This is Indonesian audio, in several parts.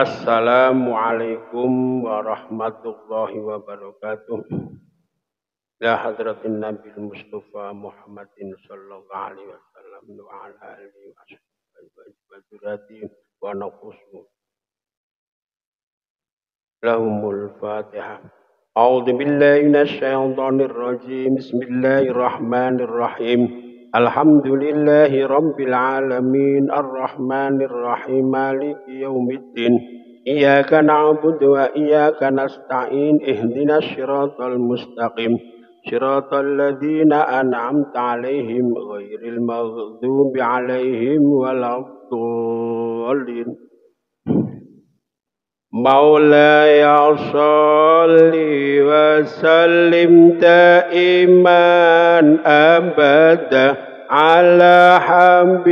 Assalamualaikum warahmatullahi wabarakatuh. Ya hadratin Nabi Mustafa Muhammadin sallallahu alaihi wasallam wa ala alihi wa sahbihi wa naqusu lahumul Fatihah. A'udzu billahi minasyaitonir rajim. Bismillahirrahmanirrahim. Alhamdulillahi rabbil alamin arrahmanir rahim maliki yaumiddin. Iyyaka na'budu wa iyyaka nasta'in ihdinas siratal mustaqim. Siratal ladzina an'amta 'alaihim ghairil maghdubi 'alaihim waladdallin. Maulaya sholli wa sallim daiman abada ala habibika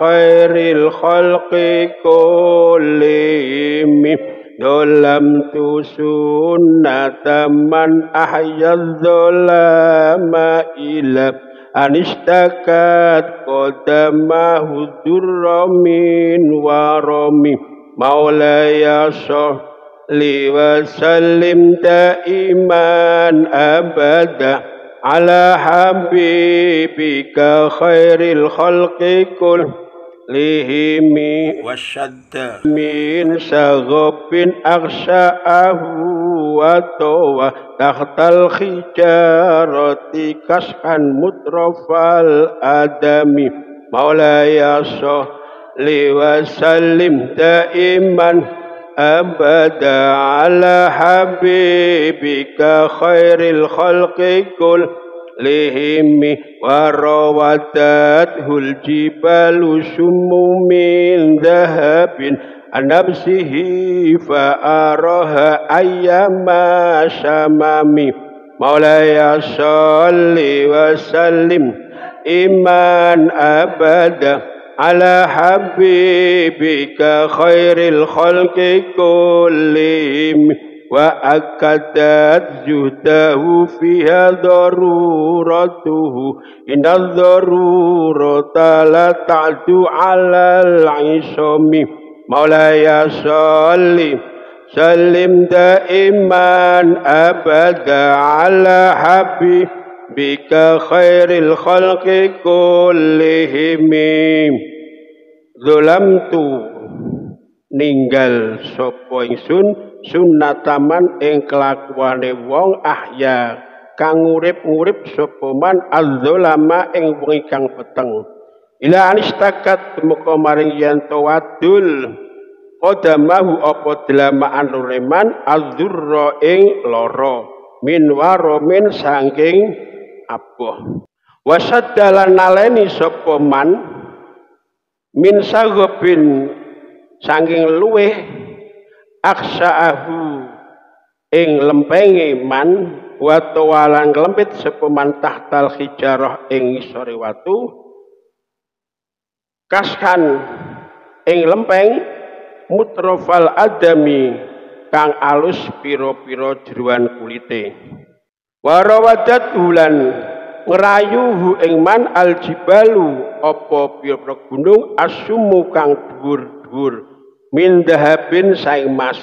khairil khalqi kullihim. Dolamtu sunnata man ahyadz dzulama ila anistakat qadamahu durra min warami. Maulaya sholli wa sallim daiman abada ala habibika khairil khalqi kullihim wasyadda min saghobin aksha'ahu wa tawa tahtal khijarati kashan mutrafal adami. Maulaya sholli wa sallim daiman abada ala habibika khairil khalqi kullihim wa rawadathul jibalu summu min dhahabin anabsihi fa araha ayyama syamami. Maulaya sholli wa sallim iman abada ala habibika khairil khalqi kullihim wa akadat juhdahu fiha daruratuhu inna darurata la ta'du alal isami. Maulaya sholli sallim daiman abada ala habibika khairil khalqi kullihim. Zulamtu ninggal sapa ingsun sunnataman ing kelakuane wong ahya kang urip-urip sapa man azzulama ing wong kang peteng ila anistakat muka maring yen to wadul qadamahu apa delamaan lureman azzurra ing lara min waramin saking aboh wasaddalan naleni sapa man min saghobin saking luweh aksa'ahu ing lempenge man wa tawalan lempit sapa man tahtal hijarah ing ngisore watu kaskan ing lempeng mutrafal adami kang alus pira-pira jeroan kulite warawadat hulan ngrayuhu ing man aljibalu apa pira-pira gunung asumu kang dhuwur-dhuwur min dahabin saing mas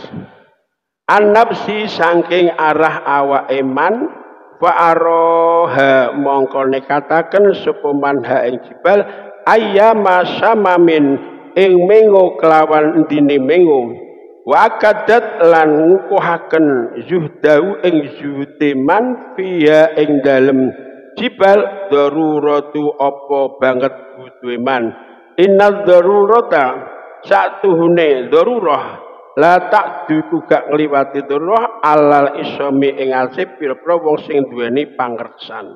annabsi saking arah awake man fa araha mongko nekataken sapa man ha ing jibal ayyama samamin ing mengo kelawan endine mengo wa kadat lan ngukuhaken zuhdahu ing zuhde man fiya ing dalem jibal daruratu apa banget butuhe man innal darurata satuhune darurah la takdu gak ngliwati darurah alal isami ing asip pira-pira wong sing duweni pangersan.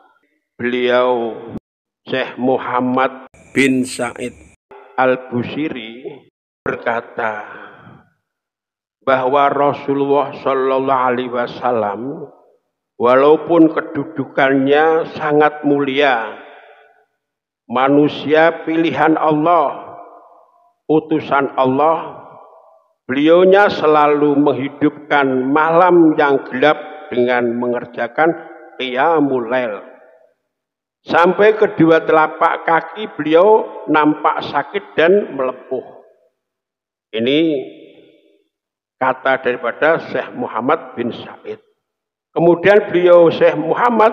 Beliau Syekh Muhammad bin Said Al-Busiri berkata bahwa Rasulullah sallallahu alaihi wasallam walaupun kedudukannya sangat mulia, manusia pilihan Allah, utusan Allah, beliaunya selalu menghidupkan malam yang gelap dengan mengerjakan qiyamul lail. Sampai kedua telapak kaki beliau nampak sakit dan melepuh. Ini kata daripada Syekh Muhammad bin Said. Kemudian beliau Syekh Muhammad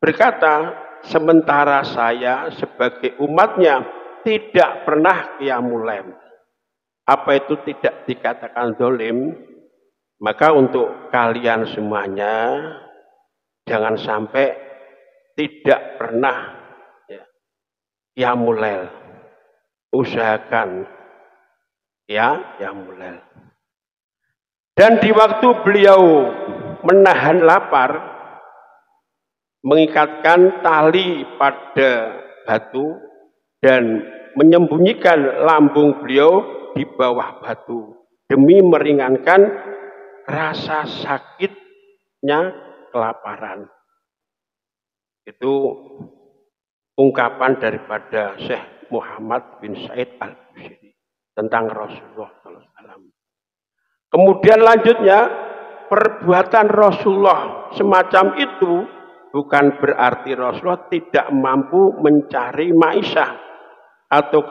berkata, sementara saya sebagai umatnya tidak pernah qiyamul lail. Apa itu tidak dikatakan zalim? Maka untuk kalian semuanya jangan sampai tidak pernah qiyamul lail. Usahakan qiyamul lail. Dan di waktu beliau menahan lapar, mengikatkan tali pada batu dan menyembunyikan lambung beliau di bawah batu demi meringankan rasa sakitnya kelaparan. Itu ungkapan daripada Syekh Muhammad bin Said Al-Busiri tentang Rasulullah SAW. Kemudian lanjutnya, perbuatan Rasulullah semacam itu bukan berarti Rasulullah tidak mampu mencari maisha atau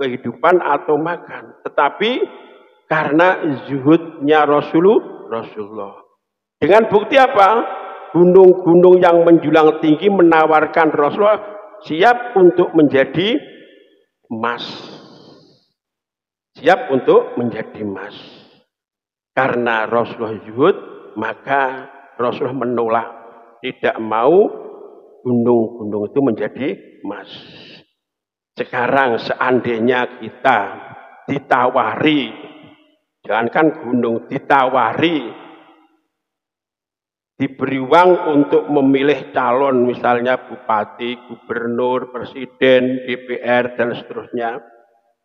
kehidupan atau makan. Tetapi karena zuhudnya Rasulullah. Dengan bukti apa? Gunung-gunung yang menjulang tinggi menawarkan Rasulullah siap untuk menjadi emas. Siap untuk menjadi emas. Karena Rasulullah zuhud, maka Rasulullah menolak. Tidak mau gunung-gunung itu menjadi emas. Sekarang seandainya kita ditawari, jangankan gunung, ditawari, diberi uang untuk memilih calon, misalnya bupati, gubernur, presiden, DPR, dan seterusnya,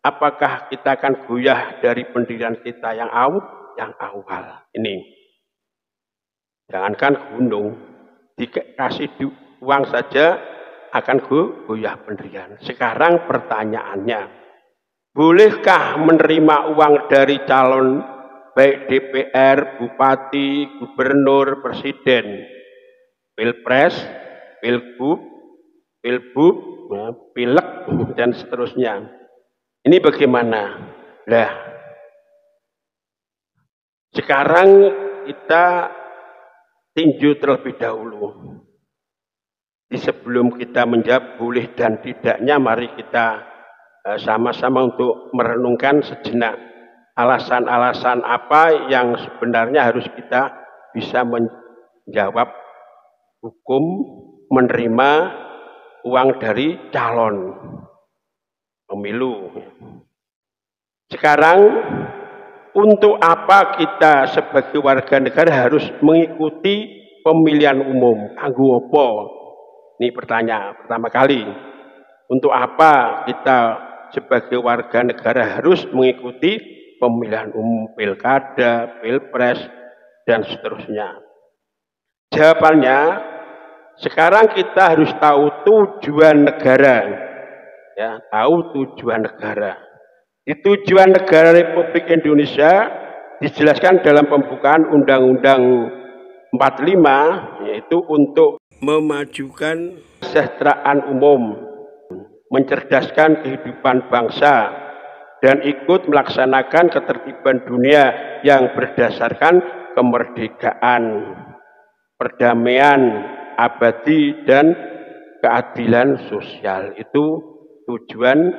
apakah kita akan goyah dari pendirian kita yang awal? Ini, jangankan gunung, dikasih uang saja akan goyah pendirian. Sekarang pertanyaannya, bolehkah menerima uang dari calon baik DPR, bupati, gubernur, presiden, pilpres, pilgub, pilek, dan seterusnya? Ini bagaimana? Nah, sekarang kita tinjau terlebih dahulu. Sebelum kita menjawab boleh dan tidaknya, mari kita sama-sama untuk merenungkan sejenak alasan-alasan apa yang sebenarnya harus kita bisa menjawab hukum menerima uang dari calon pemilu. Sekarang, untuk apa kita sebagai warga negara harus mengikuti pemilihan umum? Kanggo apa? Ini pertanyaan pertama kali. Untuk apa kita sebagai warga negara harus mengikuti pemilihan umum, pilkada, pilpres, dan seterusnya? Jawabannya, sekarang kita harus tahu tujuan negara. Ya, tahu tujuan negara. Di tujuan negara Republik Indonesia dijelaskan dalam pembukaan Undang-Undang 45, yaitu untuk memajukan kesejahteraan umum, mencerdaskan kehidupan bangsa, dan ikut melaksanakan ketertiban dunia yang berdasarkan kemerdekaan, perdamaian abadi, dan keadilan sosial. Itu tujuan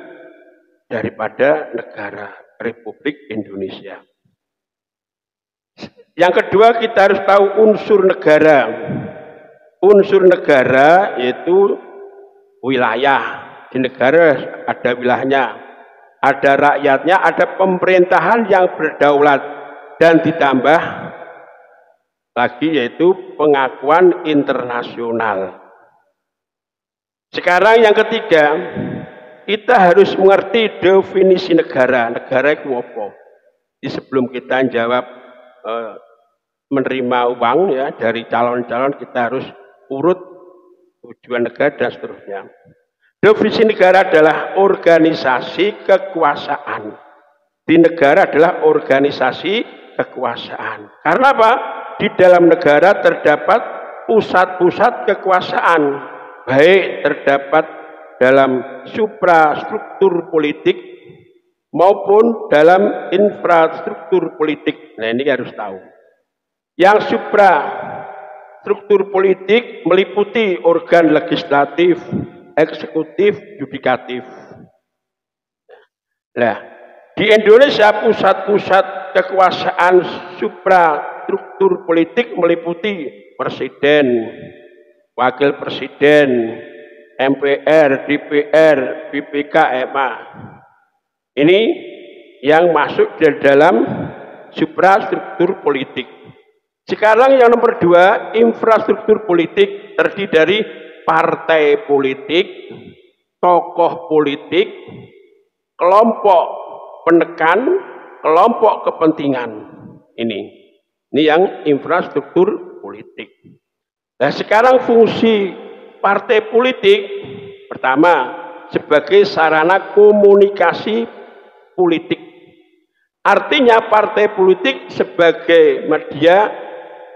daripada negara Republik Indonesia. Yang kedua, kita harus tahu unsur negara. Unsur negara yaitu wilayah. Di negara ada wilayahnya, ada rakyatnya, ada pemerintahan yang berdaulat, dan ditambah lagi yaitu pengakuan internasional. Sekarang yang ketiga, kita harus mengerti definisi negara. Negara itu apa? Sebelum kita jawab menerima uang ya dari calon-calon, kita harus urut tujuan negara dan seterusnya. Definisi negara adalah organisasi kekuasaan. Di negara adalah organisasi kekuasaan. Karena apa? Di dalam negara terdapat pusat-pusat kekuasaan. Baik terdapat dalam suprastruktur politik, maupun dalam infrastruktur politik. Nah, ini harus tahu. Yang suprastruktur politik meliputi organ legislatif, eksekutif, yudikatif. Nah, di Indonesia pusat-pusat kekuasaan suprastruktur politik meliputi presiden, wakil presiden, MPR, DPR, BPK, MA. Ini yang masuk di dalam suprastruktur politik. Sekarang yang nomor 2, infrastruktur politik terdiri dari partai politik, tokoh politik, kelompok penekan, kelompok kepentingan. Ini yang infrastruktur politik. Nah, sekarang fungsi partai politik pertama sebagai sarana komunikasi politik. Artinya partai politik sebagai media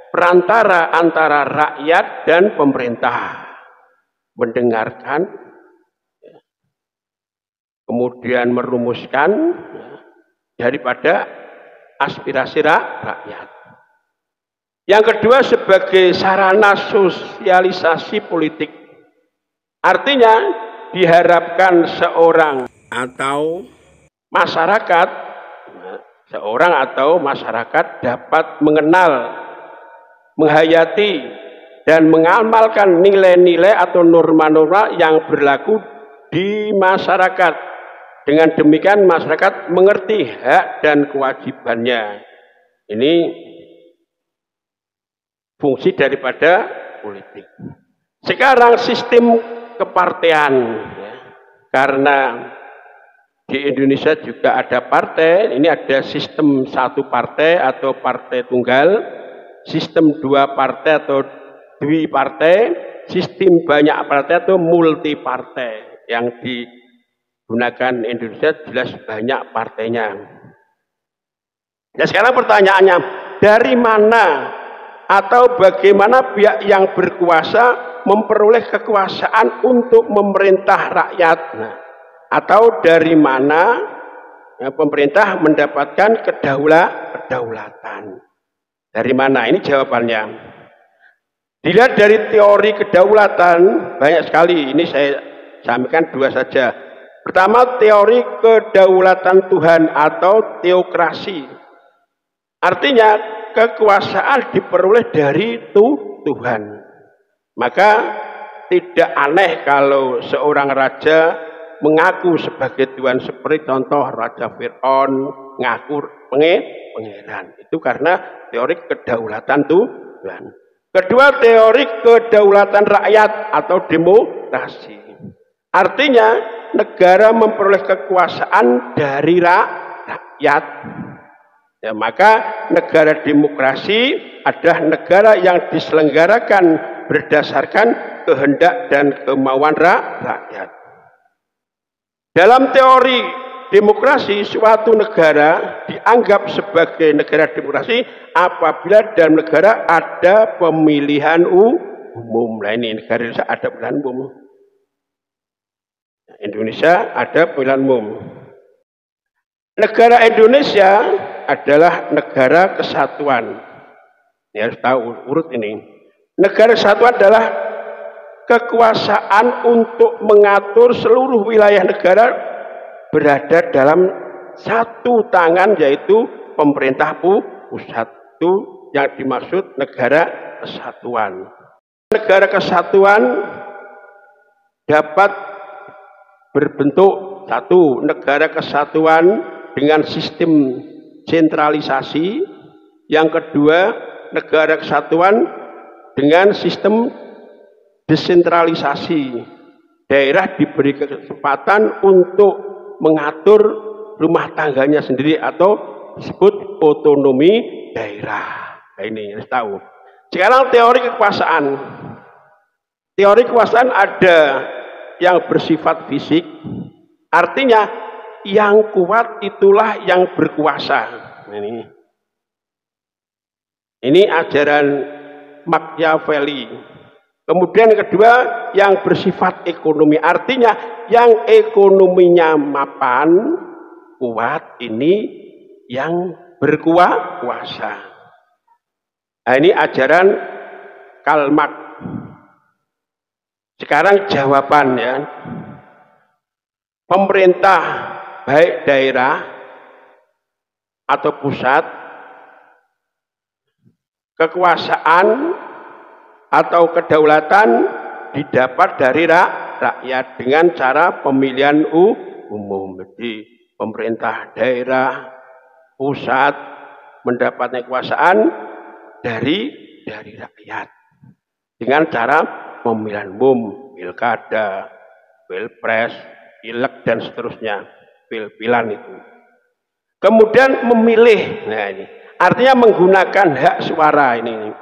perantara antara rakyat dan pemerintah, mendengarkan, kemudian merumuskan daripada aspirasi rakyat. Yang kedua sebagai sarana sosialisasi politik. Artinya diharapkan seorang atau masyarakat dapat mengenal, menghayati, dan mengamalkan nilai-nilai atau norma-norma yang berlaku di masyarakat. Dengan demikian masyarakat mengerti hak dan kewajibannya. Ini fungsi daripada politik. Sekarang sistem kepartean, karena di Indonesia juga ada partai. Ini ada sistem 1 partai atau partai tunggal, sistem 2 partai atau dwi partai, sistem banyak partai atau multi partai. Yang digunakan Indonesia jelas banyak partainya. Nah, sekarang pertanyaannya, dari mana atau bagaimana pihak yang berkuasa memperoleh kekuasaan untuk memerintah rakyat? Nah, atau dari mana pemerintah mendapatkan kedaulatan? Dari mana? Ini jawabannya. Dilihat dari teori kedaulatan banyak sekali. Ini saya sampaikan 2 saja. Pertama, teori kedaulatan Tuhan atau teokrasi. Artinya kekuasaan diperoleh dari Tuhan. Maka tidak aneh kalau seorang raja mengaku sebagai Tuhan, seperti contoh Raja Fir'aun ngaku pangeran. Itu karena teori kedaulatan Tuhan. Kedua, teori kedaulatan rakyat atau demokrasi. Artinya negara memperoleh kekuasaan dari rakyat. Ya, maka negara demokrasi adalah negara yang diselenggarakan berdasarkan kehendak dan kemauan rakyat. Dalam teori demokrasi, suatu negara dianggap sebagai negara demokrasi apabila dalam negara ada pemilihan umum. Nah, ini negara Indonesia ada pemilihan umum. Indonesia ada pemilihan umum. Negara Indonesia adalah negara kesatuan. Ya, harus tahu urut ini. Negara kesatuan adalah kekuasaan untuk mengatur seluruh wilayah negara berada dalam satu tangan, yaitu pemerintah pusat. Itu yang dimaksud negara kesatuan. Negara kesatuan dapat berbentuk satu, negara kesatuan dengan sistem sentralisasi. Yang kedua, negara kesatuan dengan sistem desentralisasi. Daerah diberi kesempatan untuk mengatur rumah tangganya sendiri atau disebut otonomi daerah. Nah, ini harus tahu. Sekarang teori kekuasaan. Teori kekuasaan ada yang bersifat fisik, artinya yang kuat itulah yang berkuasa. Ini ajaran Machiavelli. Kemudian yang kedua, yang bersifat ekonomi, artinya yang ekonominya mapan, kuat, ini yang berkuasa. Nah, ini ajaran Karl Marx. Sekarang jawaban ya. Pemerintah baik daerah atau pusat, kekuasaan atau kedaulatan didapat dari rakyat dengan cara pemilihan umum. Jadi pemerintah daerah, pusat mendapatkan kekuasaan dari rakyat dengan cara pemilihan umum, pilkada, pilpres, pileg dan seterusnya, pil-pilan itu. Kemudian memilih, nah ini artinya menggunakan hak suara ini.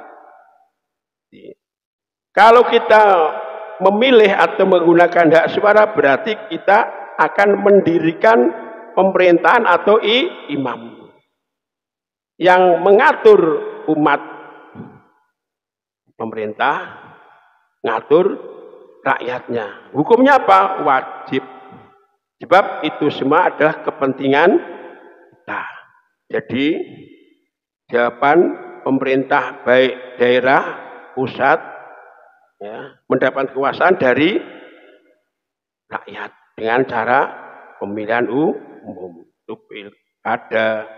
Kalau kita memilih atau menggunakan hak suara berarti kita akan mendirikan pemerintahan atau imam yang mengatur umat. Pemerintah ngatur rakyatnya. Hukumnya apa? Wajib. Sebab itu semua adalah kepentingan kita. Jadi jawaban pemerintah baik daerah, pusat ya, mendapat kekuasaan dari rakyat dengan cara pemilihan umum, pilkada,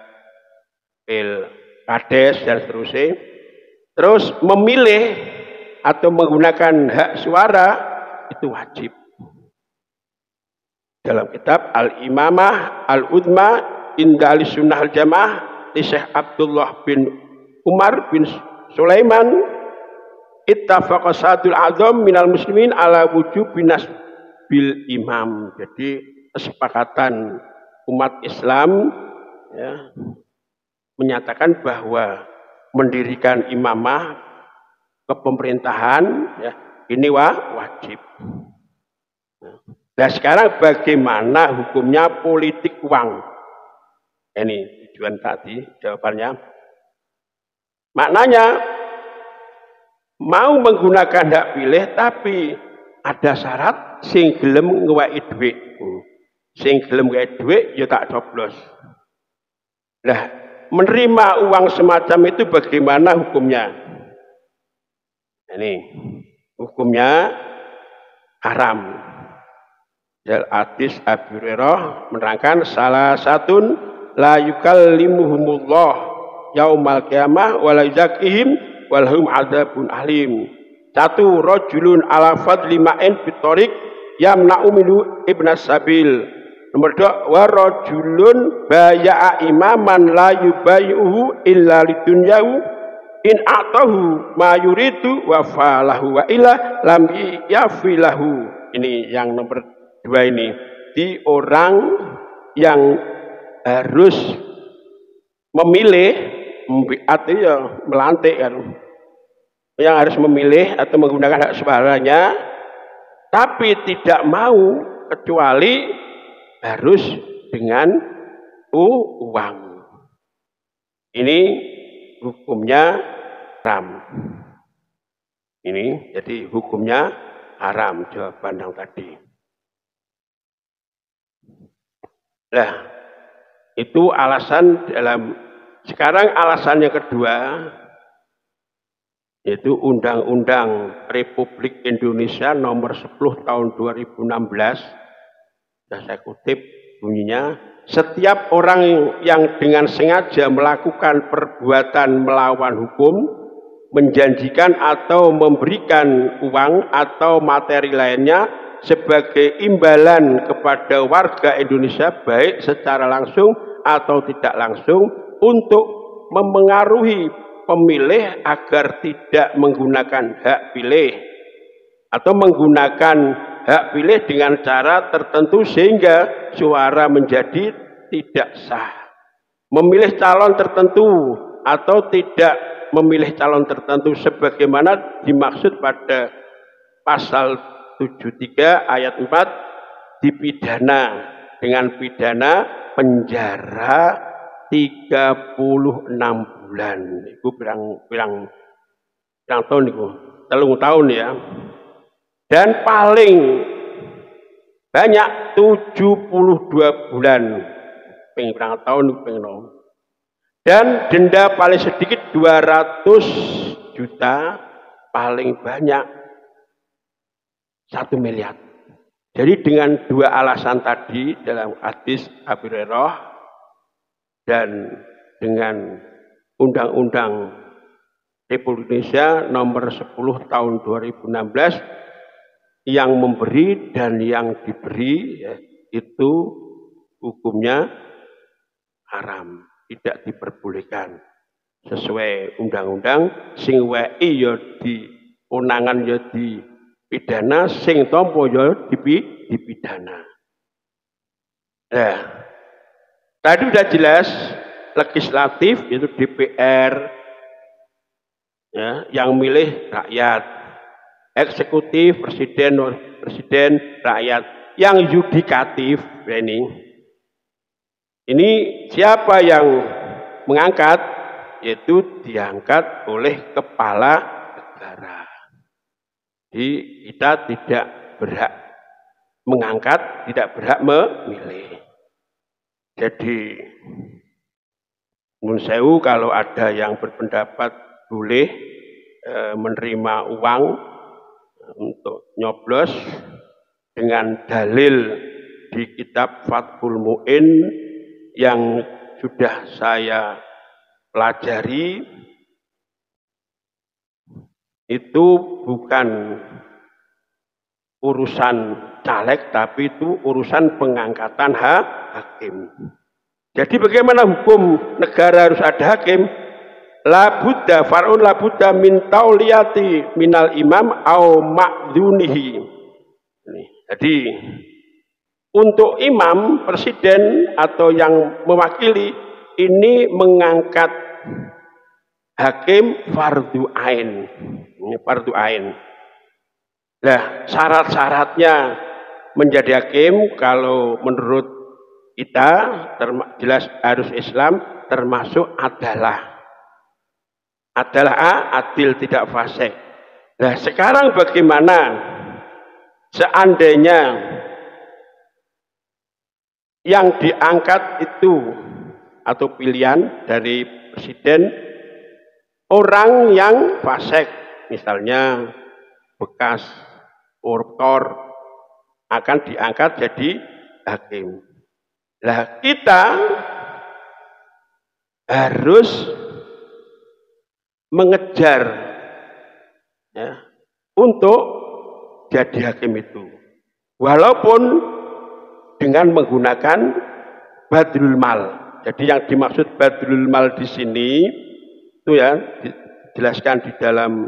pilkades dan seterusnya. Terus memilih atau menggunakan hak suara itu wajib. Dalam kitab Al-Imamah Al-Udma Inda Sunnah Al-Jamaah di Syekh Abdullah bin Umar bin Sulaiman, ittafaqa sadul azam minal muslimin ala wujubi nasbil imam. Jadi kesepakatan umat Islam ya, menyatakan bahwa mendirikan imamah kepemerintahan ya, ini wajib. Nah sekarang bagaimana hukumnya politik uang? Ini tujuan tadi jawabannya. Maknanya mau menggunakan hak pilih tapi ada syarat sing gelem ngeweki dhuwit. Sing gelem ngeweki dhuwit ya tak coblos. Lah menerima uang semacam itu bagaimana hukumnya? Ini hukumnya haram. Hadis Abu Hurairah menerangkan salah satun la yukallimuhumullah yaumal qiyamah wa la yuzakihim walhum adzabun alim. Satu, rajulun ala fadli ma'in bitorik yamna'u minhu ibnas sabil. Nomor dua, wa rajulun baya'a imaman la yubayi'uhu illa lidunyahu in a'tahu ma yuridu wa falahu wa illa lam yafilahu. Ini yang nomor dua ini. Di orang yang harus memilih, artinya melantik kan, yang harus memilih atau menggunakan hak suaranya, tapi tidak mau kecuali harus dengan uang. Ini hukumnya haram. Ini jadi hukumnya haram, jawaban yang tadi. Nah, itu alasan dalam. Sekarang alasan yang kedua, yaitu Undang-Undang Republik Indonesia nomor 10 tahun 2016. Saya kutip bunyinya, setiap orang yang dengan sengaja melakukan perbuatan melawan hukum, menjanjikan atau memberikan uang atau materi lainnya sebagai imbalan kepada warga Indonesia baik secara langsung atau tidak langsung untuk memengaruhi pemilih agar tidak menggunakan hak pilih atau menggunakan hak pilih dengan cara tertentu sehingga suara menjadi tidak sah, memilih calon tertentu atau tidak memilih calon tertentu sebagaimana dimaksud pada pasal 73 ayat 4 dipidana dengan pidana penjara 36 bulan. Itu pirang tahun itu, 3 tahun ya. Dan paling banyak 72 bulan ping berapa tahun ping nom. Dan denda paling sedikit 200 juta, paling banyak 1 miliar. Jadi dengan dua alasan tadi dalam hadis Abu Hurairah dan dengan Undang-Undang Republik Indonesia nomor 10 tahun 2016 yang memberi dan yang diberi ya, itu hukumnya haram, tidak diperbolehkan sesuai undang-undang. Sing wae ya di unangan ya di pidana, sing tampa ya dipidana. Nah, tadi sudah jelas legislatif itu DPR ya, yang milih rakyat, eksekutif presiden rakyat, yang yudikatif ini siapa yang mengangkat? Yaitu diangkat oleh kepala negara. Jadi kita tidak berhak mengangkat, tidak berhak memilih. Jadi menurut saya kalau ada yang berpendapat boleh menerima uang untuk nyoblos dengan dalil di kitab Fathul Mu'in yang sudah saya pelajari, itu bukan urusan caleg, tapi itu urusan pengangkatan hakim. Jadi bagaimana hukum negara harus ada hakim? La budda far'un la budda min tauliyati minal imam au ma'dunihi. Jadi untuk imam, presiden atau yang mewakili ini mengangkat hakim fardu ain. Ini fardu ain. Nah, syarat-syaratnya menjadi hakim kalau menurut kita jelas harus Islam, termasuk adalah adil, tidak fasik. Nah, sekarang bagaimana seandainya yang diangkat itu atau pilihan dari presiden orang yang fasik, misalnya bekas koruptor, akan diangkat jadi hakim. Nah, kita harus mengejar ya, untuk jadi hakim itu, walaupun dengan menggunakan badlul mal. Jadi yang dimaksud badlul mal di sini itu ya dijelaskan di dalam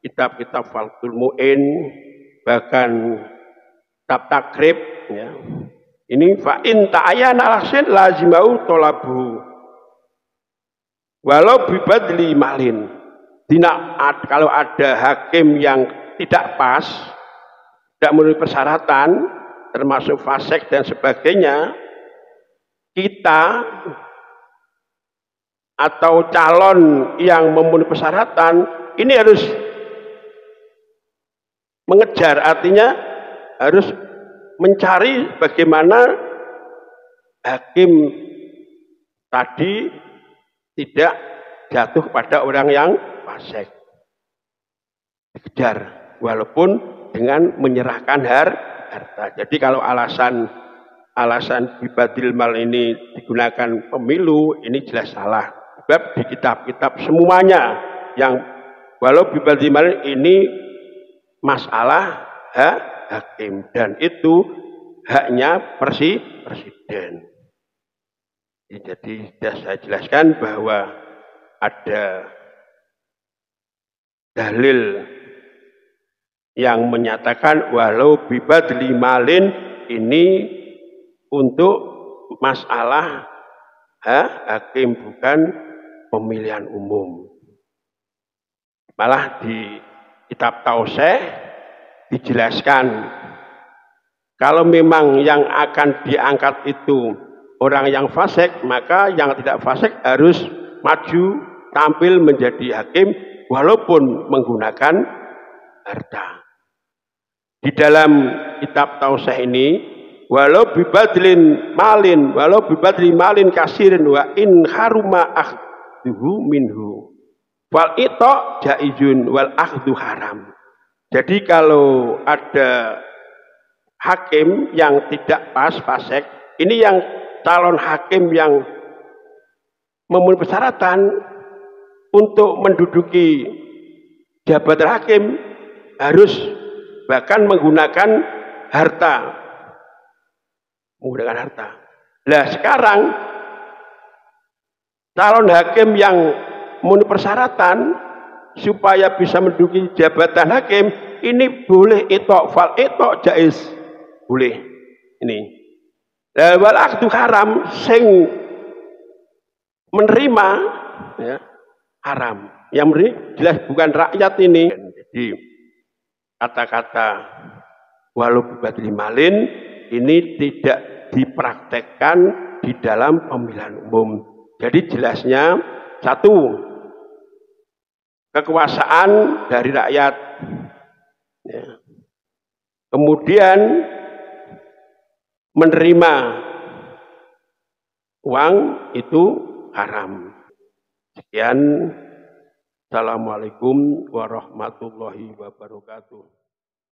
kitab-kitab Fathul Mu'in, bahkan kitab takrib ya. Ini fa in ta'ayyana al-hasin lazimau tolabu walau bibadli malin. Kalau ada hakim yang tidak pas, tidak memenuhi persyaratan, termasuk fasik dan sebagainya, kita atau calon yang memenuhi persyaratan ini harus mengejar, artinya harus mencari bagaimana hakim tadi tidak jatuh pada orang yang fasik. Dikejar walaupun dengan menyerahkan harta. Jadi kalau alasan bibadil mal ini digunakan pemilu, ini jelas salah. Sebab di kitab-kitab semuanya yang walau bibadil mal ini masalah hakim, dan itu haknya presiden. Jadi sudah saya jelaskan bahwa ada dalil yang menyatakan walau bibadli malin ini untuk masalah hakim, bukan pemilihan umum. Malah di kitab Tausih dijelaskan kalau memang yang akan diangkat itu orang yang fasik, maka yang tidak fasik harus maju tampil menjadi hakim walaupun menggunakan harta. Di dalam kitab Tausih ini walau bibadlin malin kasirin wa in haruma akhduhu minhu wal ito jaizun wal akhdu haram. Jadi kalau ada hakim yang tidak pas fasik, ini yang calon hakim yang memenuhi persyaratan untuk menduduki jabatan hakim harus bahkan menggunakan harta. Nah sekarang calon hakim yang memenuhi persyaratan supaya bisa menduduki jabatan hakim ini boleh itok fal itok jaiz boleh ini. Wal akdu haram sing menerima ya, haram. Yang menerima jelas bukan rakyat ini. Jadi kata-kata walau bibadli malin ini tidak dipraktekkan di dalam pemilihan umum. Jadi jelasnya satu, kekuasaan dari rakyat. Ya. Kemudian menerima uang itu haram. Sekian. Assalamualaikum warahmatullahi wabarakatuh.